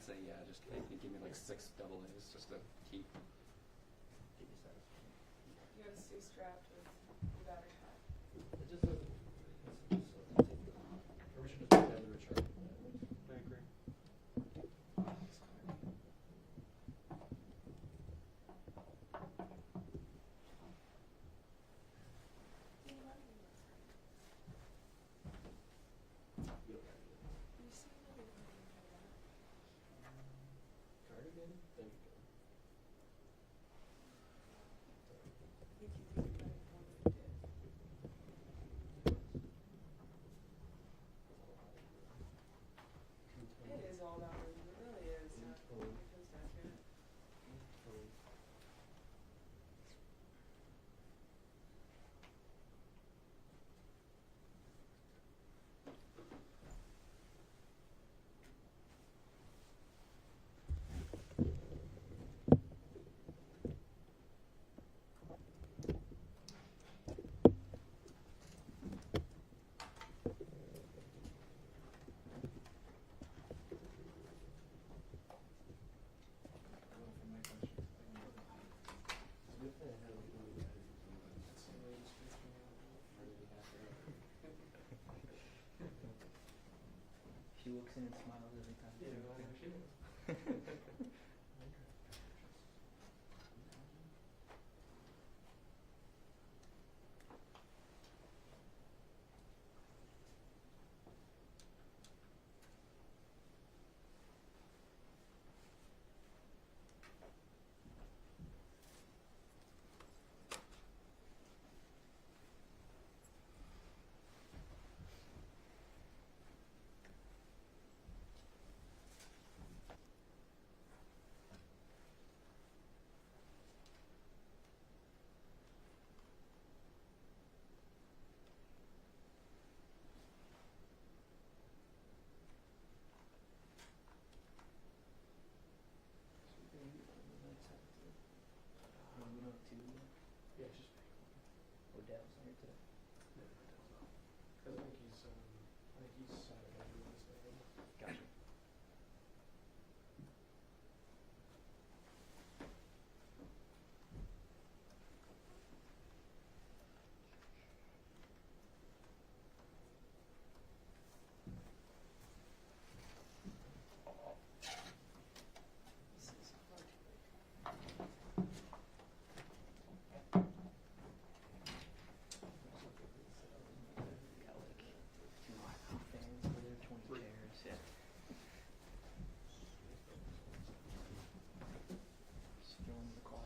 say yeah. Just give me like 6 double A's just to keep you satisfied. You gotta stay strapped with the battery pack. It just doesn't. Or we should just put that in the return. I agree. You seem to be looking for that. Cardigan? There you go. I think you could get it more than you did. It is all about rhythm. It really is. When it comes down to it. She looks in and smiles every time. Yeah, I know she is. Yeah, it's just Odell's here today. because I think he's Saturday or Wednesday. Gotcha. This is hard to break. Got like 2 fans over there, 20 chairs. Yeah. Just filling the closet.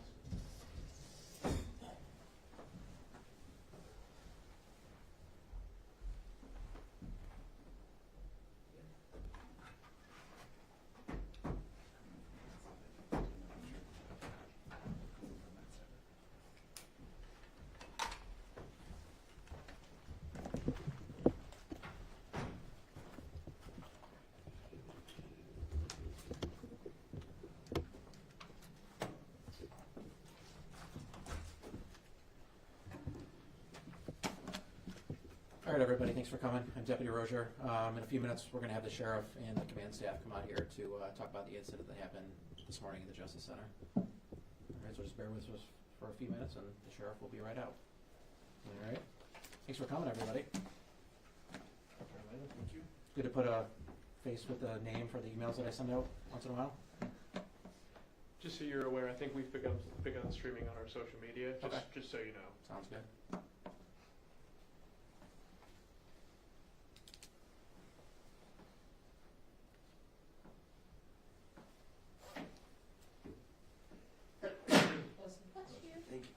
All right, everybody, thanks for coming. I'm Deputy Rozier. In a few minutes, we're going to have the sheriff and the command staff come out here to talk about the incident that happened this morning at the Justice Center. All right, so just bear with us for a few minutes, and the sheriff will be right out. All right. Thanks for coming, everybody. Thank you. Good to put a face with the name for the emails that I send out once in a while. Just so you're aware, I think we've begun streaming on our social media, just so you know. Sounds good. Thank you.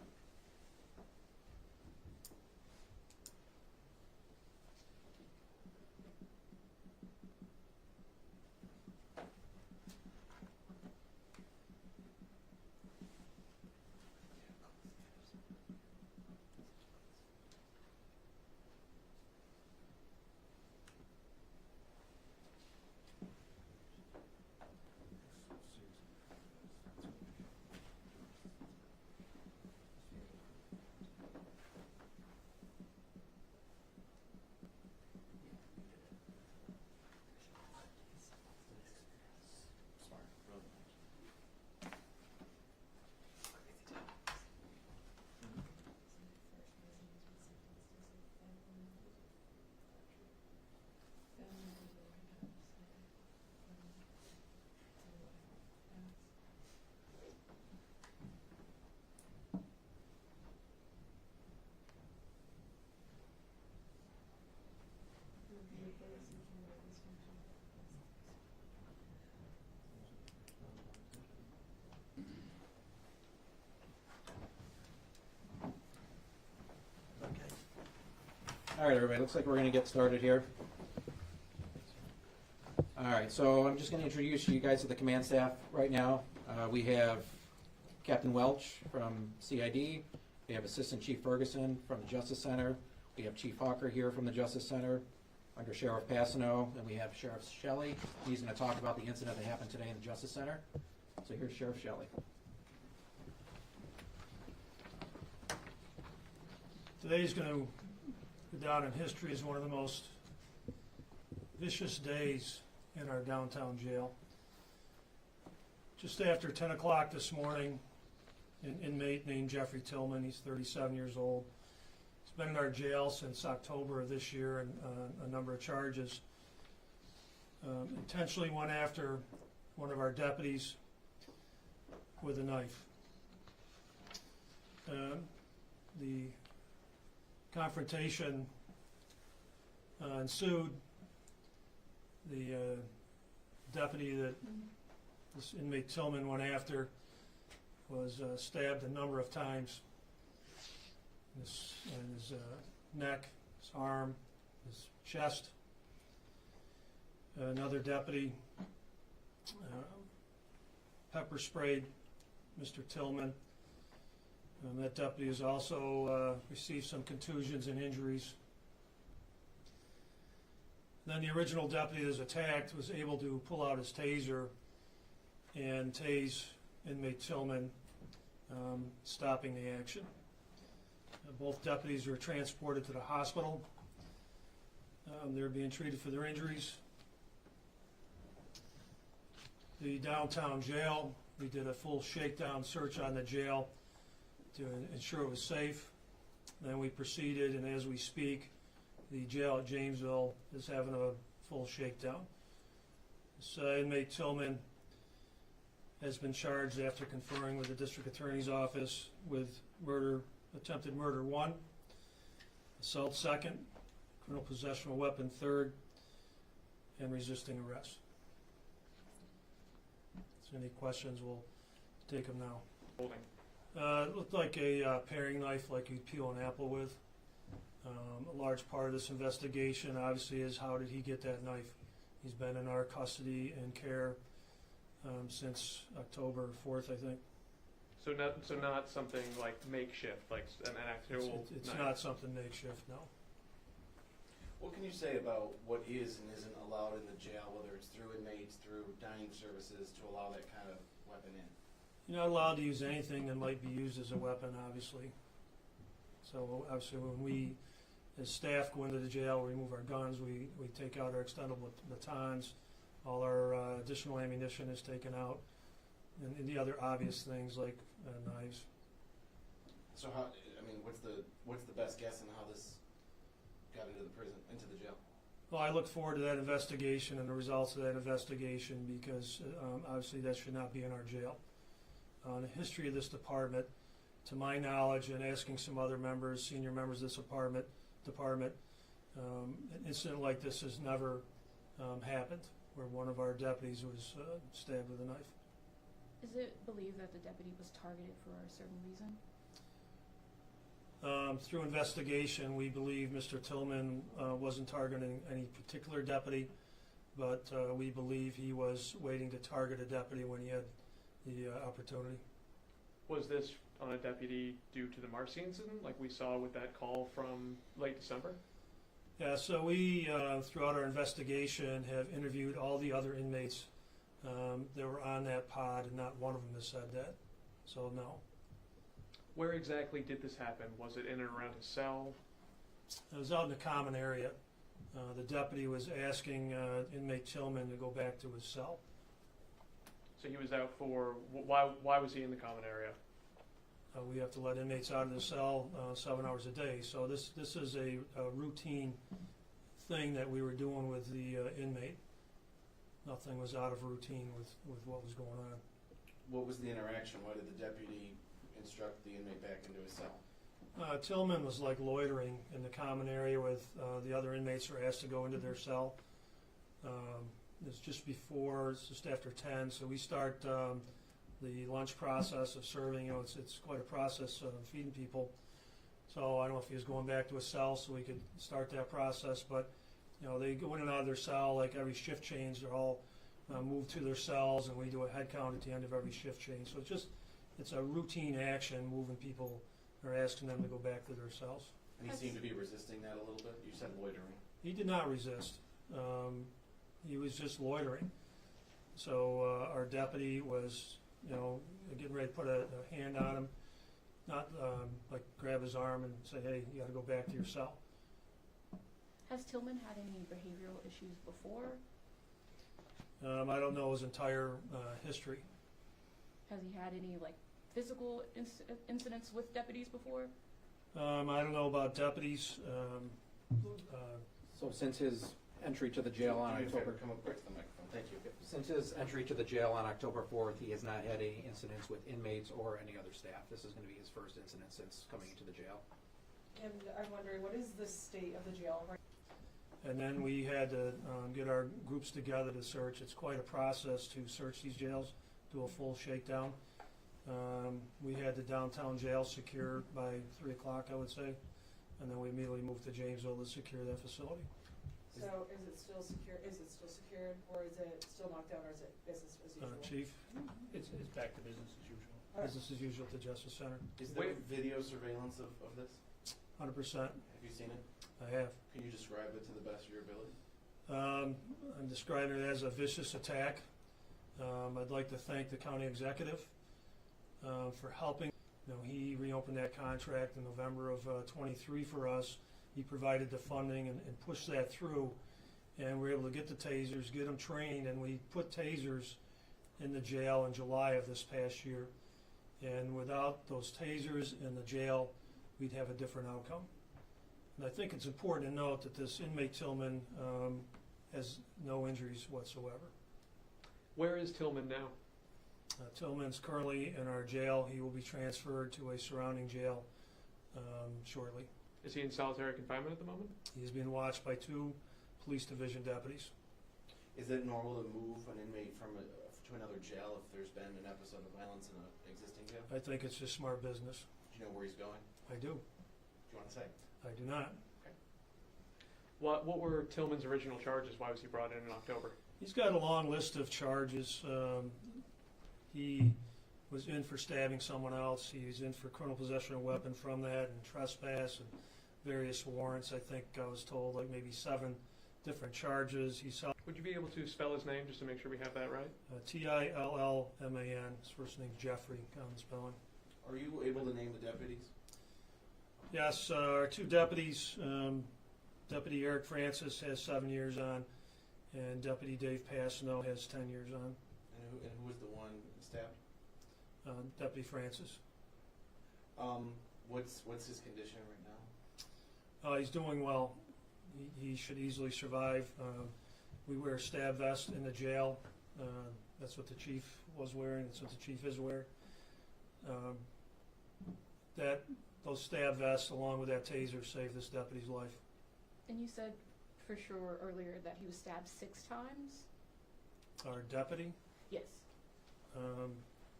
All right, everybody, looks like we're going to get started here. All right, so I'm just going to introduce you guys to the command staff right now. We have Captain Welch from CID. We have Assistant Chief Ferguson from the Justice Center. We have Chief Hawker here from the Justice Center, under Sheriff Passano, and we have Sheriff Shelley. He's going to talk about the incident that happened today in the Justice Center. So here's Sheriff Shelley. Today's going to go down in history as one of the most vicious days in our downtown jail. Just after 10 o'clock this morning, an inmate named Jeffrey Tillman, he's 37 years old. He's been in our jail since October of this year and a number of charges. Intentionally went after one of our deputies with a knife. The confrontation ensued. The deputy that this inmate Tillman went after was stabbed a number of times in his neck, his arm, his chest. Another deputy pepper sprayed Mr. Tillman. That deputy has also received some contusions and injuries. Then the original deputy that was attacked was able to pull out his taser and tase inmate Tillman, stopping the action. Both deputies were transported to the hospital. They're being treated for their injuries. The downtown jail, we did a full shakedown search on the jail to ensure it was safe. Then we proceeded, and as we speak, the jail at Jamesville is having a full shakedown. This inmate Tillman has been charged after conferring with the district attorney's office with murder, attempted murder 1, assault 2nd, criminal possession of a weapon 3rd, and resisting arrest. If there's any questions, we'll take them now. Holding. It looked like a paring knife, like you'd peel an apple with. A large part of this investigation, obviously, is how did he get that knife? He's been in our custody and care since October 4th, I think. So not something like makeshift, like an actual It's knife. not something makeshift, no. What can you say about what is and isn't allowed in the jail, whether it's through inmates, through dining services, to allow that kind of weapon in? You're not allowed to use anything that might be used as a weapon, obviously. So obviously when we, as staff, go into the jail, we remove our guns, we take out our extendable batons, all our additional ammunition is taken out, and the other obvious things like knives. So how, I mean, what's the best guess on how this got into the prison, into the jail? Well, I look forward to that investigation and the results of that investigation because obviously that should not be in our jail. The history of this department, to my knowledge, and asking some other members, senior members of this department, an incident like this has never happened, where one of our deputies was stabbed with a knife. Is it believed that the deputy was targeted for a certain reason? Through investigation, we believe Mr. Tillman wasn't targeting any particular deputy, but we believe he was waiting to target a deputy when he had the opportunity. Was this on a deputy due to the Marcy incident, like we saw with that call from late December? Yeah, so we, throughout our investigation, have interviewed all the other inmates that were on that pod, and not one of them has said that. So, no. Where exactly did this happen? Was it in and around his cell? It was out in the common area. The deputy was asking inmate Tillman to go back to his cell. So he was out for, why was he in the common area? We have to let inmates out of the cell 7 hours a day. So this is a routine thing that we were doing with the inmate. Nothing was out of routine with what was going on. What was the interaction? Why did the deputy instruct the inmate back into his cell? Tillman was like loitering in the common area with the other inmates were asked to go into their cell. It's just before, it's just after 10, so we start the lunch process of serving. You know, it's quite a process of feeding people. So I don't know if he was going back to a cell so we could start that process, but, you know, they go in and out of their cell, like every shift change, they're all moved to their cells, and we do a head count at the end of every shift change. So it's a routine action, moving people, or asking them to go back to their cells. And he seemed to be resisting that a little bit. You said loitering. He did not resist. He was just loitering. So our deputy was, you know, getting ready to put a hand on him, not like grab his arm and say, hey, you got to go back to your cell. Has Tillman had any behavioral issues before? I don't know his entire history. Has he had any like physical incidents with deputies before? I don't know about deputies. So since his entry to the jail on Do me a favor, October, come up right to the microphone. Thank you. since his entry to the jail on October 4th, he has not had any incidents with inmates or any other staff. This is going to be his first incident since coming into the jail. And I'm wondering, what is the state of the jail right And then we had to get our groups together to search. It's quite a process to search these jails, do a full shakedown. We had the downtown jail secured by 3 o'clock, I would say, and then we immediately moved to Jamesville to secure that facility. So is it still secure, is it still secured, or is it still knocked down, or is it business as usual? Chief, It's back to business as usual. All right. business as usual at the Justice Center, Is there video surveillance of this? 100%. Have you seen it? I have. Can you describe it to the best of your ability? I'm describing it as a vicious attack. I'd like to thank the county executive for helping. You know, he reopened that contract in November of 23 for us. He provided the funding and pushed that through, and we were able to get the tasers, get them trained, and we put tasers in the jail in July of this past year. And without those tasers in the jail, we'd have a different outcome. And I think it's important to note that this inmate Tillman has no injuries whatsoever. Where is Tillman now? Tillman's currently in our jail. He will be transferred to a surrounding jail shortly. Is he in solitary confinement at the moment? He's being watched by 2 police division deputies. Is it normal to move an inmate from to another jail if there's been an episode of violence in an existing jail? I think it's just smart business. Do you know where he's going? I do. Do you want to say? I do not. What were Tillman's original charges? Why was he brought in October? He's got a long list of charges. He was in for stabbing someone else. He was in for criminal possession of a weapon from that, and trespass, and various warrants. I think I was told like maybe 7 different charges. He's Would you be able to spell his name just to make sure we have that right? Tillman. His first name's Jeffrey, common spelling. Are you able to name the deputies? Yes, our 2 deputies, Deputy Eric Francis has 7 years on, and Deputy Dave Passano has 10 years on. And who was the one stabbed? Deputy Francis. What's his condition right now? He's doing well. He should easily survive. We wear stab vests in the jail. That's what the chief was wearing. That's what the chief is wearing. Those stab vests, along with that taser, saved this deputy's life. And you said for sure earlier that he was stabbed 6 times? Our deputy, Yes. I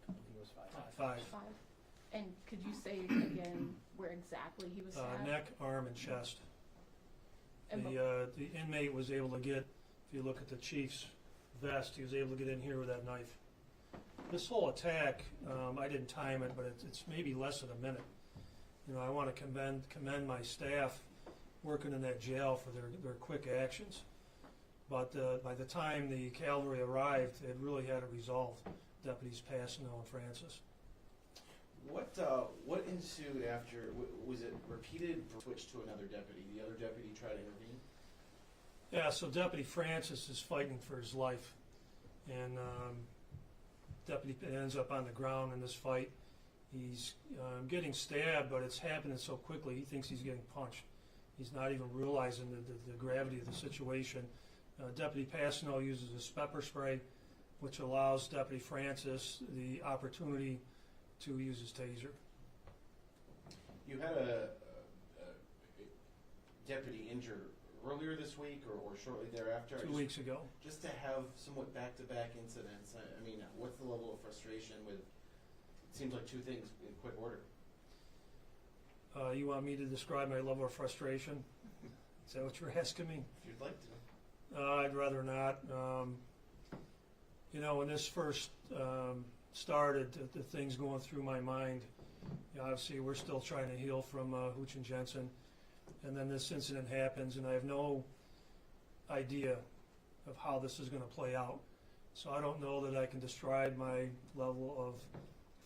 think it was 5. 5. And could you say again where exactly he was stabbed? Neck, arm, and chest. And The inmate was able to get, if you look at the chief's vest, he was able to get in here with that knife. This whole attack, I didn't time it, but it's maybe less than a minute. You know, I want to commend my staff working in that jail for their quick actions. But by the time the cavalry arrived, it really had it resolved. Deputies Passano and Francis. What ensued after? Was it repeated? Switched to another deputy. The other deputy tried to intervene. Yeah, so Deputy Francis is fighting for his life, and Deputy ends up on the ground in this fight. He's getting stabbed, but it's happening so quickly. He thinks he's getting punched. He's not even realizing the gravity of the situation. Deputy Passano uses his pepper spray, which allows Deputy Francis the opportunity to use his taser. You had a deputy injured earlier this week or shortly thereafter. 2 weeks ago. Just to have somewhat back-to-back incidents. I mean, what's the level of frustration with? It seems like 2 things in quick order. You want me to describe my level of frustration? Is that what you're asking me? If you'd like to. I'd rather not. You know, when this first started, the things going through my mind, you know, obviously we're still trying to heal from Hooch and Jensen, and then this incident happens, and I have no idea of how this is going to play out. So I don't know that I can describe my level of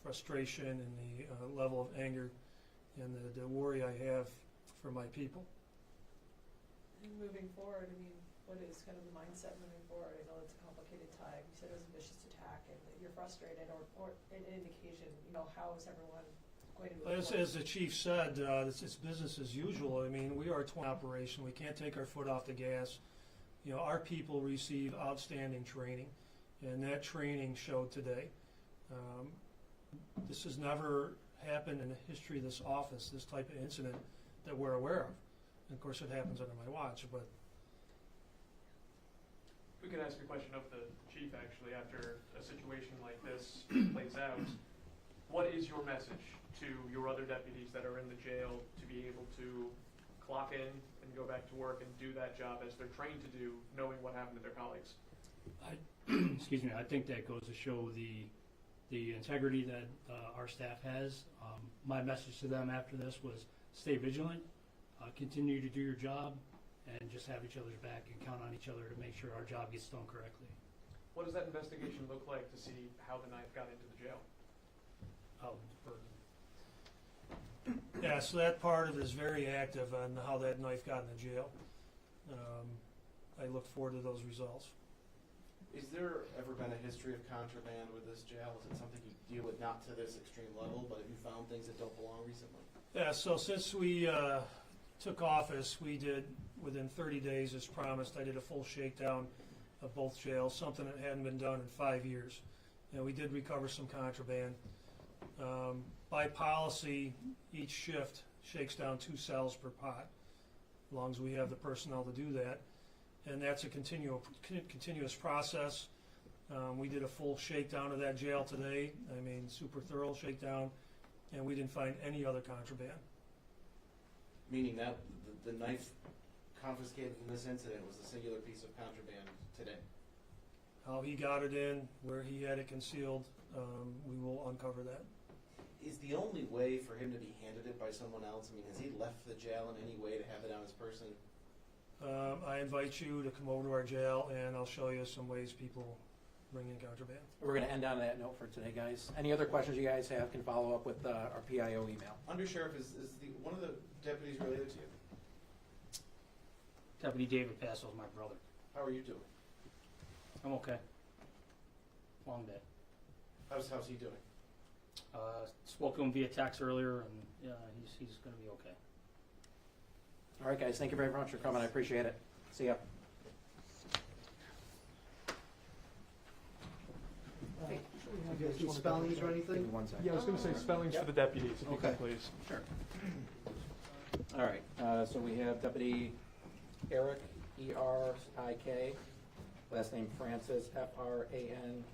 frustration and the level of anger and the worry I have for my people. And moving forward, I mean, what is kind of the mindset moving forward? I know it's a complicated time. You said it was a vicious attack and that you're frustrated or an indication, you know, how is everyone going to move forward? As the chief said, it's business as usual. I mean, we are a 20 operation. We can't take our foot off the gas. You know, our people receive outstanding training, and that training showed today. This has never happened in the history of this office, this type of incident that we're aware of. And of course, it happens under my watch, but We could ask a question of the chief, actually, after a situation like this plays out. What is your message to your other deputies that are in the jail to be able to clock in and go back to work and do that job as they're trained to do, knowing what happened to their colleagues? Excuse me, I think that goes to show the integrity that our staff has. My message to them after this was stay vigilant, continue to do your job, and just have each other's back and count on each other to make sure our job gets done correctly. What does that investigation look like to see how the knife got into the jail? yeah, so that part of it is very active on how that knife got in the jail. I look forward to those results. Is there ever been a history of contraband with this jail? Is it something you deal with not to this extreme level, but have you found things that don't belong recently? Yeah, so since we took office, we did, within 30 days as promised, I did a full shakedown of both jails, something that hadn't been done in 5 years. And we did recover some contraband. By policy, each shift shakes down 2 cells per pot, as long as we have the personnel to do that. And that's a continuous process. We did a full shakedown of that jail today. I mean, super thorough shakedown, and we didn't find any other contraband. Meaning that the knife confiscated in this incident was a singular piece of contraband today. How he got it in, where he had it concealed, we will uncover that. Is the only way for him to be handed it by someone else? I mean, has he left the jail in any way to have it on his person? I invite you to come over to our jail, and I'll show you some ways people bring in contraband. We're going to end on that note for today, guys. Any other questions you guys have can follow up with our PIO email. Undersheriff, is one of the deputies related to you? Deputy David Passo is my brother. How are you doing? I'm okay. Long day. How's he doing? Spoke to him via text earlier, and he's going to be okay. All right, guys. Thank you very much for coming. I appreciate it. See ya. You guys do spellings or anything? Give me 1 second. Yeah, I was going to say spellings for the deputies, if you Okay. could, please. Sure. All right, so we have Deputy Eric, E-R-I-K, last name Francis, F-R-A-N-C-I-S.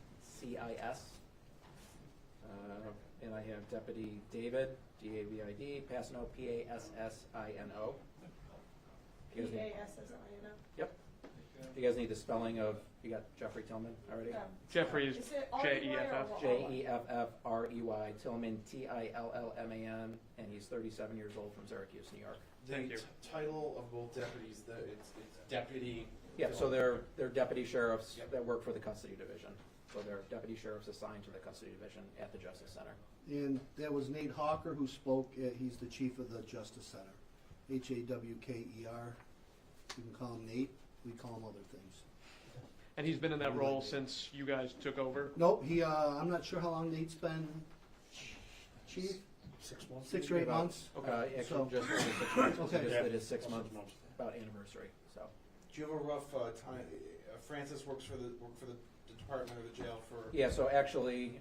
And I have Deputy David, D-A-V-I-D, Passano, P-A-S-S-I-N-O. P-A-S-S-I-N-O? Yep. You guys need the spelling of, you got Jeffrey Tillman already? Jeffrey is Is it J-E-F-F. J-E-F-F-R-E-Y, Tillman, T-I-L-L-M-A-N, and he's 37 years old from Syracuse, New York. Thank you. Title of both deputies, it's deputy. Yeah, so they're deputy sheriffs Yep. that work for the custody division. So they're deputy sheriffs assigned to the custody division at the Justice Center. And that was Nate Hawker who spoke. He's the chief of the Justice Center. H-A-W-K-E-R. You can call him Nate. We call him other things. And he's been in that role since you guys took over? Nope, I'm not sure how long Nate's been chief. 6 months. 6 or 8 months. Actually, So- just over 6 months. Okay. Just did his 6 About month 6 months. about anniversary. So Do you have a rough time? Francis works for the department or the jail for. yeah, so actually,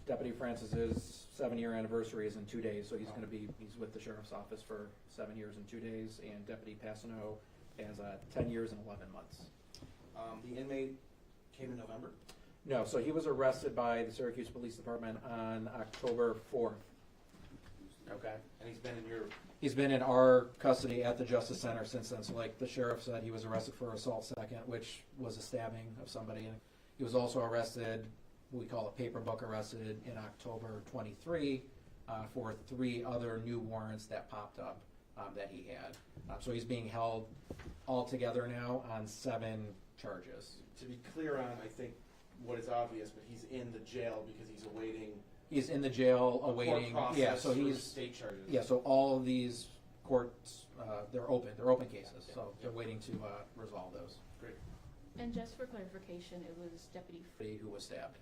Deputy Francis's 7-year anniversary is in 2 days. So he's he's with the sheriff's office for 7 years and 2 days, and Deputy Passano has 10 years and 11 months. The inmate came in November. No, so he was arrested by the Syracuse Police Department on October 4th. Okay. And he's been in your, He's been in our custody at the Justice Center since then. So like the sheriff said, he was arrested for assault second, which was a stabbing of somebody. And he was also arrested, we call it paper book arrested, in October 23 for 3 other new warrants that popped up that he had. So he's being held altogether now on 7 charges. to be clear on, I think, what is obvious, but he's in the jail because he's awaiting He's in the jail a awaiting. court Yeah, process so for he's state charges. yeah. So all of these courts, they're open cases. Yeah. So they're waiting to resolve those. And just for clarification, it was Deputy Who was stabbed?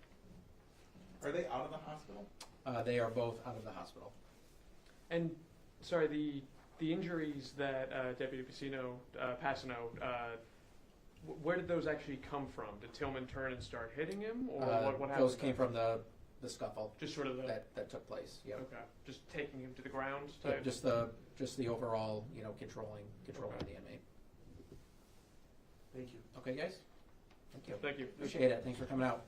Are they out of the hospital? They are both out of the hospital. And, sorry, the injuries that Deputy Passano, where did those actually come from? Did Tillman turn and start hitting him, or what happened? Those came from the scuffle Just sort of the, that took place. Yeah. okay, just taking him to the ground Yeah, type? just the overall, controlling Okay. the inmate. Thank you. Okay, guys. Thank you. Thank you. Appreciate it. Thanks for coming out.